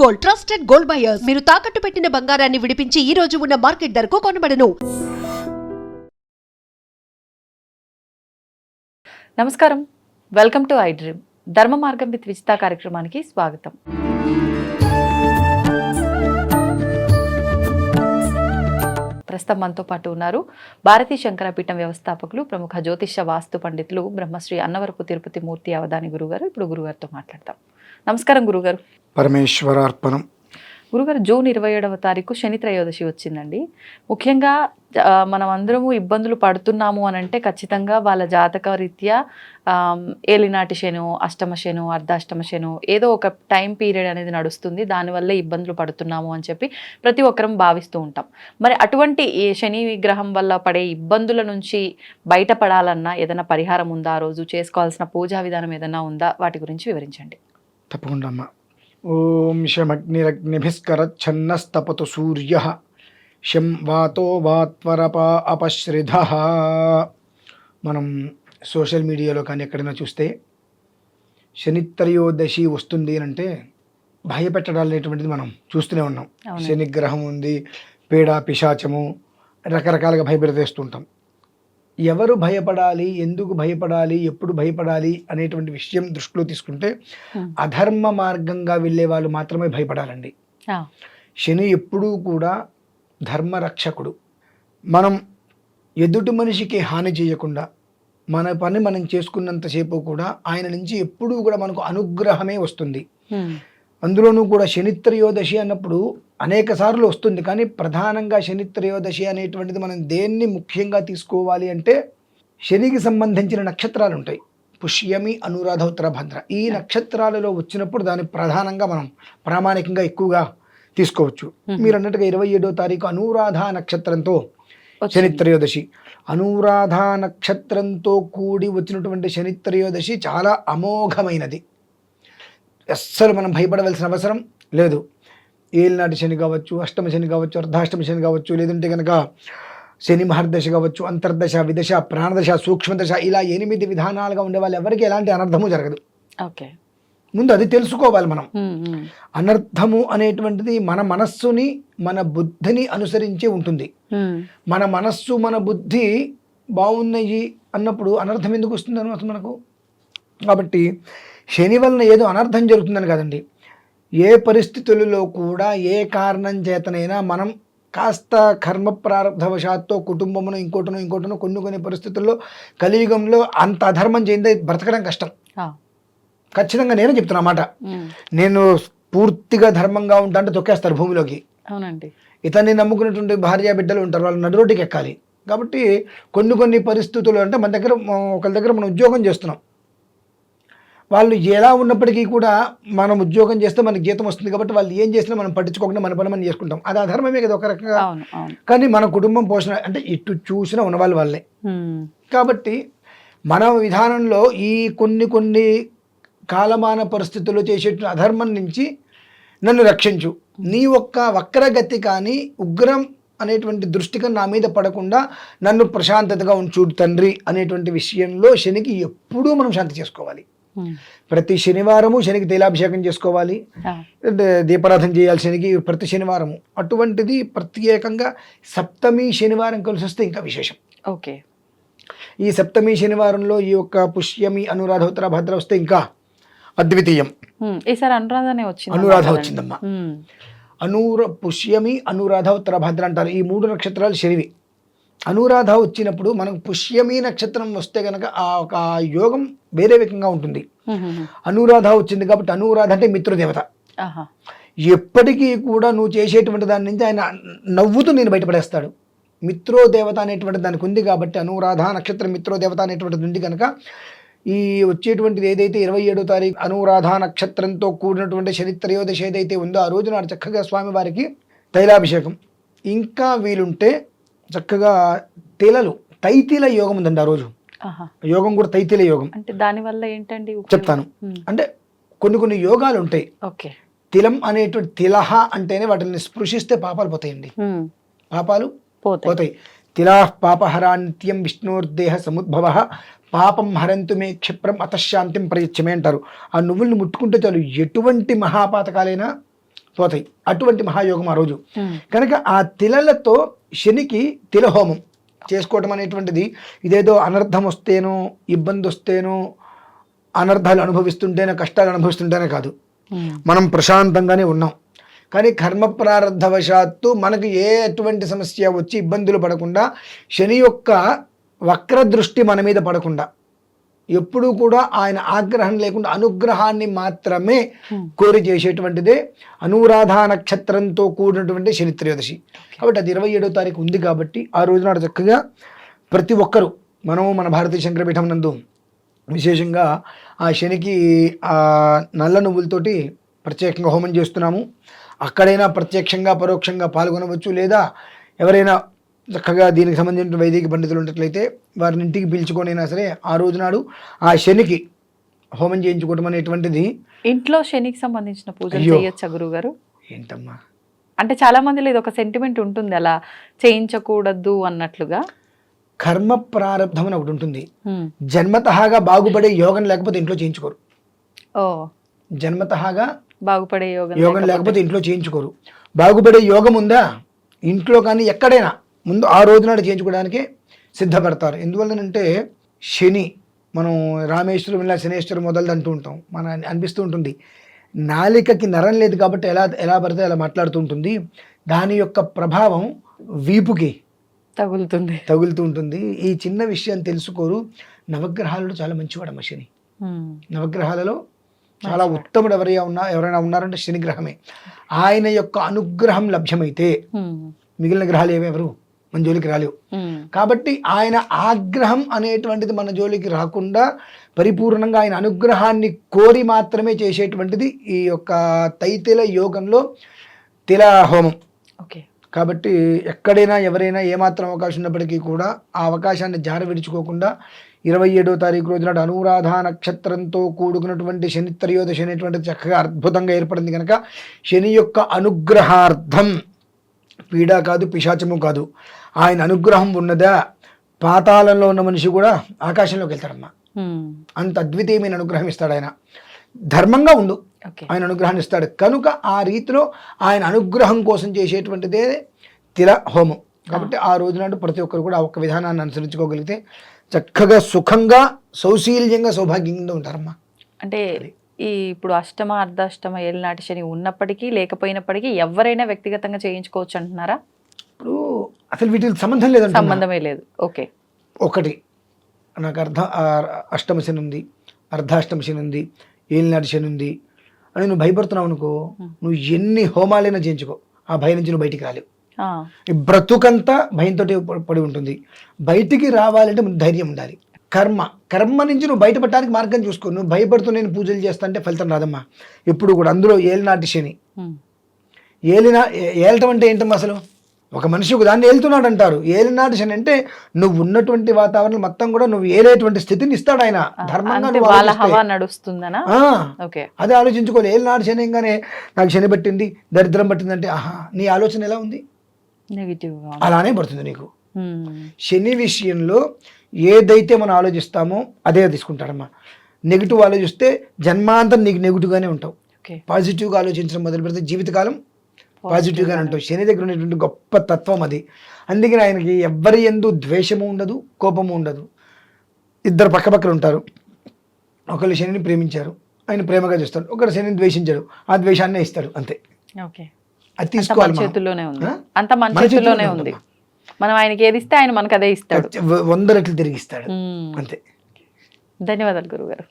Gold trusted gold buyers మీరు తాకట్టు పెట్టిన బంగారాన్ని విడిపించి ఈ రోజు ఉన్న మార్కెట్ ధరకు కొనబడను. నమస్కారం, వెల్కమ్ టు ఐ డ్రీమ్. ధర్మ మార్గం విత్ విజిత కార్యక్రమానికి స్వాగతం. ప్రస్తుతం మనతో పాటు ఉన్నారు భారతీ శంకరపీఠం వ్యవస్థాపకులు, ప్రముఖ జ్యోతిష వాస్తు పండితులు బ్రహ్మశ్రీ అన్నవరపు తిరుపతి మూర్తి అవధాని గురుగారు. ఇప్పుడు గురుగారితో మాట్లాడతాం. నమస్కారం గురుగారు. పరమేశ్వరార్పణం. గురుగారు, జూన్ 27వ తారీఖు శని త్రయోదశి వచ్చిందండి. ముఖ్యంగా మనం అందరము ఇబ్బందులు పడుతున్నాము అని అంటే ఖచ్చితంగా వాళ్ళ జాతక రీత్యా ఏలినాటి శను, అష్టమ శను, అర్ధాష్టమ శను, ఏదో ఒక టైం పీరియడ్ అనేది నడుస్తుంది, దానివల్ల ఇబ్బందులు పడుతున్నాము అని చెప్పి ప్రతి ఒక్కరం భావిస్తూ ఉంటాం. మరి అటువంటి శని విగ్రహం వల్ల పడే ఇబ్బందుల నుంచి బయటపడాలన్నా ఏదైనా పరిహారం ఉందా, ఆ రోజు చేసుకోవాల్సిన పూజా విధానం ఏదైనా ఉందా, వాటి గురించి వివరించండి. తప్పకుండా అమ్మా. ఓం శమగ్నిరగ్నిభిస్కరచ్ఛన్నస్తపతు సూర్య శం వాతో వాత్వరప అపశ్రిధ. మనం సోషల్ మీడియాలో కానీ ఎక్కడైనా చూస్తే శనిత్రయోదశి వస్తుంది అని అంటే భయపెట్టడాలు అనేటువంటిది మనం చూస్తూనే ఉన్నాం. శనిగ్రహం ఉంది, పీడ పిశాచము, రకరకాలుగా భయపెడతేస్తుంటాం. ఎవరు భయపడాలి, ఎందుకు భయపడాలి, ఎప్పుడు భయపడాలి అనేటువంటి విషయం దృష్టిలో తీసుకుంటే అధర్మ మార్గంగా వెళ్ళే వాళ్ళు మాత్రమే భయపడాలండి. శని ఎప్పుడూ కూడా ధర్మరక్షకుడు. మనం ఎదుటి మనిషికి హాని చేయకుండా మన పని మనం చేసుకున్నంతసేపు కూడా ఆయన నుంచి ఎప్పుడూ కూడా మనకు అనుగ్రహమే వస్తుంది. అందులోనూ కూడా శనిత్రయోదశి అన్నప్పుడు అనేక సార్లు వస్తుంది, కానీ ప్రధానంగా శనిత్రయోదశి అనేటువంటిది మనం దేన్ని ముఖ్యంగా తీసుకోవాలి అంటే శనికి సంబంధించిన నక్షత్రాలు ఉంటాయి. పుష్యమి, అనురాధ, ఉత్తరభద్ర. ఈ నక్షత్రాలలో వచ్చినప్పుడు దాన్ని ప్రధానంగా మనం ప్రామాణికంగా ఎక్కువగా తీసుకోవచ్చు. మీరు అన్నట్టుగా 27వ తారీఖు అనురాధ నక్షత్రంతో శనిత్రయోదశి. అనురాధ నక్షత్రంతో కూడి వచ్చినటువంటి శనిత్రయోదశి చాలా అమోఘమైనది. అస్సలు మనం భయపడవలసిన అవసరం లేదు. ఏలినాటి శని కావచ్చు, అష్టమ శని కావచ్చు, అర్ధాష్టమ శని కావచ్చు, లేదంటే కనుక శని మహర్దశ కావచ్చు, అంతర్దశ, విదశ, ప్రాణదశ, సూక్ష్మదశ, ఇలా 8 విధానాలుగా ఉండే వాళ్ళు ఎవరికి ఎలాంటి అనర్థము జరగదు. ఓకే, ముందు అది తెలుసుకోవాలి మనం. అనర్థము అనేటువంటిది మన మనస్సుని, మన బుద్ధిని అనుసరించి ఉంటుంది. మన మనస్సు, మన బుద్ధి బాగున్నాయి అన్నప్పుడు అనర్థం ఎందుకు వస్తుంది అన్నమాట మనకు. కాబట్టి శని వలన ఏదో అనర్థం జరుగుతుందని కాదండి. ఏ పరిస్థితులలో కూడా ఏ కారణం చేతనైనా మనం కాస్త కర్మ ప్రారంధవశాత్తు కుటుంబమును ఇంకోటను కొన్ని పరిస్థితుల్లో కలియుగంలో అంత అధర్మం చేయందే బ్రతకడం కష్టం. ఖచ్చితంగా నేనే చెప్తున్నా మాట. నేను పూర్తిగా ధర్మంగా ఉంటా అంటే తొక్కేస్తారు భూమిలోకి. అవునండి. ఇతన్ని నమ్ముకున్నటువంటి భార్య బిడ్డలు ఉంటారు, వాళ్ళు నడురోటికి ఎక్కాలి. కాబట్టి కొన్ని పరిస్థితులు అంటే మన దగ్గర ఒకరి దగ్గర మనం ఉద్యోగం చేస్తున్నాం, వాళ్ళు ఎలా ఉన్నప్పటికీ కూడా మనం ఉద్యోగం చేస్తే మనకి జీతం వస్తుంది కాబట్టి వాళ్ళు ఏం చేసినా మనం పట్టించుకోకుండా మన పని మనం చేసుకుంటాం. అది అధర్మమే కదా ఒక రకంగా. కానీ మన కుటుంబం పోషణ అంటే ఇటు చూసినా ఉన్నవాళ్ళు వాళ్ళే. కాబట్టి మన విధానంలో ఈ కొన్ని కాలమాన పరిస్థితుల్లో చేసేటువంటి అధర్మం నుంచి నన్ను రక్షించు, నీ ఒక్క వక్రగతి కానీ ఉగ్రం అనేటువంటి దృష్టిగా నా మీద పడకుండా నన్ను ప్రశాంతతగా ఉంచు తండ్రి అనేటువంటి విషయంలో శనికి ఎప్పుడూ మనం శాంతి చేసుకోవాలి. ప్రతి శనివారము శనికి తైలాభిషేకం చేసుకోవాలి, దీపారాధన చేయాలి శనికి ప్రతి శనివారము. అటువంటిది ప్రత్యేకంగా సప్తమి శనివారం కలిసి వస్తే ఇంకా విశేషం. ఓకే, ఈ సప్తమి శనివారంలో ఈ యొక్క పుష్యమి, అనురాధ, ఉత్తరభద్ర వస్తే ఇంకా అద్వితీయం. అనురాధ వచ్చిందమ్మా. పుష్యమి, అనురాధ, ఉత్తరభద్ర అంటారు. ఈ 3 నక్షత్రాలు శనివి. అనురాధ వచ్చినప్పుడు మనకు పుష్యమి నక్షత్రం వస్తే కనుక ఆ ఒక యోగం వేరే విధంగా ఉంటుంది. అనురాధ వచ్చింది కాబట్టి అనురాధ అంటే మిత్రదేవత. ఎప్పటికీ కూడా నువ్వు చేసేటువంటి దాని నుంచి ఆయన నవ్వుతూ నేను బయటపడేస్తాడు. మిత్రోదేవత అనేటువంటి దానికి ఉంది కాబట్టి అనురాధ నక్షత్రం మిత్రోదేవత అనేటువంటిది ఉంది కనుక ఈ వచ్చేటువంటిది ఏదైతే 27వ తారీఖు అనురాధ నక్షత్రంతో కూడినటువంటి శనిత్రయోదశి ఏదైతే ఉందో ఆ రోజు నాడు చక్కగా స్వామివారికి తైలాభిషేకం, ఇంకా వీలుంటే చక్కగా తైతీల యోగం ఉందండి ఆ రోజు. యోగం కూడా తైతీల యోగం. అంటే దానివల్ల ఏంటండి చెప్తాను. అంటే కొన్ని యోగాలు ఉంటాయి. ఓకే, తిలం అనేటువంటి తిలహ అంటేనే వాటిని స్పృశిస్తే పాపాలు పోతాయండి. పాపాలు పోతాయి. తిలా పాపహరా నిత్యం విష్ణోర్దేహ సముద్భవ పాపం హరంతు మే క్షిప్రం అతశాంతిం ప్రయచ్చమే అంటారు. ఆ నువ్వుల్ని ముట్టుకుంటే చాలు ఎటువంటి మహాపాతకాలైనా పోతాయి. అటువంటి మహాయోగం ఆ రోజు. కనుక ఆ తిలలతో శనికి తిలహోమం చేసుకోవడం అనేటువంటిది ఇదేదో అనర్థం వస్తేనో ఇబ్బంది వస్తేనో అనర్థాలు అనుభవిస్తుంటేనే కష్టాలు అనుభవిస్తుంటేనే కాదు, మనం ప్రశాంతంగానే ఉన్నాం. కానీ కర్మ ప్రారంధవశాత్తు మనకు ఎటువంటి సమస్య వచ్చి ఇబ్బందులు పడకుండా శని యొక్క వక్ర దృష్టి మన మీద పడకుండా ఎప్పుడూ కూడా ఆయన ఆగ్రహం లేకుండా అనుగ్రహాన్ని మాత్రమే కోరి చేసేటువంటిదే అనురాధ నక్షత్రంతో కూడినటువంటి శని త్రయోదశి. కాబట్టి అది 27వ తారీఖు ఉంది కాబట్టి ఆ రోజు నాడు చక్కగా ప్రతి ఒక్కరూ మనము మన భారతీయ శంకరపీఠం నందు విశేషంగా ఆ శనికి ఆ నల్ల నువ్వులతోటి ప్రత్యేకంగా హోమం చేస్తున్నాము. అక్కడైనా ప్రత్యక్షంగా పరోక్షంగా పాల్గొనవచ్చు, లేదా ఎవరైనా చక్కగా దీనికి సంబంధించిన వైదిక పండితులు ఉన్నట్లయితే వారిని ఇంటికి పిలుచుకొనైనా సరే ఆ రోజు నాడు ఆ శనికి హోమం చేయించుకోవడం అనేటువంటిది. ఇంట్లో శనికి సంబంధించిన పూజలు చేయొచ్చా గురుగారు? ఏంటమ్మా అంటే చాలా మందిలో ఇది ఒక సెంటిమెంట్ ఉంటుంది, అలా చేయించకూడదు అన్నట్లుగా. కర్మ ప్రారంధం అని ఒకటి ఉంటుంది. జన్మతహాగా బాగుపడే యోగం లేకపోతే ఇంట్లో చేయించుకోరు. ఓ, జన్మతహాగా బాగుపడే యోగం లేకపోతే ఇంట్లో చేయించుకోరు. బాగుపడే యోగం ఉందా ఇంట్లో కానీ ఎక్కడైనా ముందు ఆ రోజు నాడు చేయించుకోవడానికి సిద్ధపడతారు. ఎందువల్లనంటే శని మనం రామేశ్వరం ఇలా శనేశ్వరం మొదలది అంటూ ఉంటాం, మన అనిపిస్తూ ఉంటుంది. నాలికకి నరం లేదు కాబట్టి ఎలా పడితే అలా మాట్లాడుతూ ఉంటుంది. దాని యొక్క ప్రభావం వీపుకి తగులుతూ ఉంటుంది. ఈ చిన్న విషయం తెలుసుకోరు. నవగ్రహాలలో చాలా మంచివాడమ్మ శని. నవగ్రహాలలో చాలా ఉత్తముడు ఎవరైనా ఉన్నారంటే శని గ్రహమే. ఆయన యొక్క అనుగ్రహం లభ్యమైతే మిగిలిన గ్రహాలు ఎవరు మన జోలికి రాలేవు. కాబట్టి ఆయన ఆగ్రహం అనేటువంటిది మన జోలికి రాకుండా పరిపూర్ణంగా ఆయన అనుగ్రహాన్ని కోరి మాత్రమే చేసేటువంటిది ఈ యొక్క తైతిల యోగంలో తిల హోమం. కాబట్టి ఎక్కడైనా ఎవరైనా ఏమాత్రం అవకాశం ఉన్నప్పటికీ కూడా ఆ అవకాశాన్ని జార విడుచుకోకుండా 27వ తారీఖు రోజు నాడు అనురాధ నక్షత్రంతో కూడుకున్నటువంటి శని త్రయోదశి అనేటువంటిది చక్కగా అద్భుతంగా ఏర్పడింది. కనుక శని యొక్క అనుగ్రహార్థం పీడా కాదు, పిశాచము కాదు, ఆయన అనుగ్రహం ఉన్నదా పాతాళంలో ఉన్న మనిషి కూడా ఆకాశంలోకి వెళ్తాడమ్మా. అంత అద్వితీయమైన అనుగ్రహం ఇస్తాడు ఆయన. ధర్మంగా ఉండు, ఆయన అనుగ్రహాన్ని ఇస్తాడు. కనుక ఆ రీతిలో ఆయన అనుగ్రహం కోసం చేసేటువంటిదే తిల హోమం. కాబట్టి ఆ రోజు నాడు ప్రతి ఒక్కరు కూడా ఒక విధానాన్ని అనుసరించుకోగలిగితే చక్కగా సుఖంగా సౌశీల్యంగా సౌభాగ్యంగా ఉంటారమ్మా. అంటే ఇప్పుడు అష్టమ అర్ధాష్టమ ఏలినాటి శని ఉన్నప్పటికీ లేకపోయినప్పటికీ ఎవరైనా వ్యక్తిగతంగా చేయించుకోవచ్చు అంటున్నారా? ఇప్పుడు అసలు వీటికి సంబంధం లేదు, సంబంధమే లేదు. ఓకే, ఒకటి నాకు అష్టమ శని ఉంది, అర్ధాష్టమ శని ఉంది, ఏలినాటి శని ఉంది అని నువ్వు భయపడుతున్నావు అనుకో, నువ్వు ఎన్ని హోమాలైనా చేయించుకో, ఆ భయం నుంచి నువ్వు బయటికి రాలేవు. బ్రతుకంతా భయంతో పడి ఉంటుంది. బయటికి రావాలంటే ముందు ధైర్యం ఉండాలి. కర్మ నుంచి నువ్వు బయటపడటానికి మార్గం చూసుకో. నువ్వు భయపడుతూ నేను పూజలు చేస్తా అంటే ఫలితం రాదమ్మా ఎప్పుడు కూడా. అందులో ఏలినాటి శని, ఏలటం అంటే ఏంటమ్మా? అసలు ఒక మనిషి ఒక దాన్ని ఏలుతున్నాడు అంటారు. ఏలినాటి శని అంటే నువ్వు ఉన్నటువంటి వాతావరణం మొత్తం కూడా నువ్వు ఏలేటువంటి స్థితిని ఇస్తాడు ఆయన. ధర్మంగా అదే ఆలోచించుకోవాలి. ఏలినాటి శని గానే నాకు శని పట్టింది, దరిద్రం పట్టింది అంటే ఆహా, నీ ఆలోచన ఎలా ఉంది? నెగిటివ్, అలానే పడుతుంది నీకు. శని విషయంలో ఏదైతే మనం ఆలోచిస్తామో అదే తీసుకుంటాడమ్మా. నెగిటివ్ ఆలోచిస్తే జన్మాంతం నీకు నెగిటివ్గానే ఉంటావు. పాజిటివ్గా ఆలోచించడం మొదలు పెడితే జీవితకాలం పాజిటివ్గానే ఉంటావు. శని దగ్గర ఉన్నటువంటి గొప్ప తత్వం అది. అందుకని ఆయనకి ఎవ్వరి యందు ద్వేషము ఉండదు, కోపము ఉండదు. ఇద్దరు పక్కపక్కలు ఉంటారు. ఒకళ్ళు శనిని ప్రేమించారు, ఆయన ప్రేమగా చూస్తాడు. ఒకరు శనిని ద్వేషించాడు, ఆ ద్వేషాన్నే ఇస్తాడు. అంతే. అది తీసుకోవాలి. అంత మన చేతుల్లోనే ఉంది. మనం ఆయనకి ఏది ఇస్తే ఆయన మనకు అదే ఇస్తాడు, 100 రెట్లు తిరిగిస్తాడు. అంతే. ధన్యవాదాలు గురుగారు.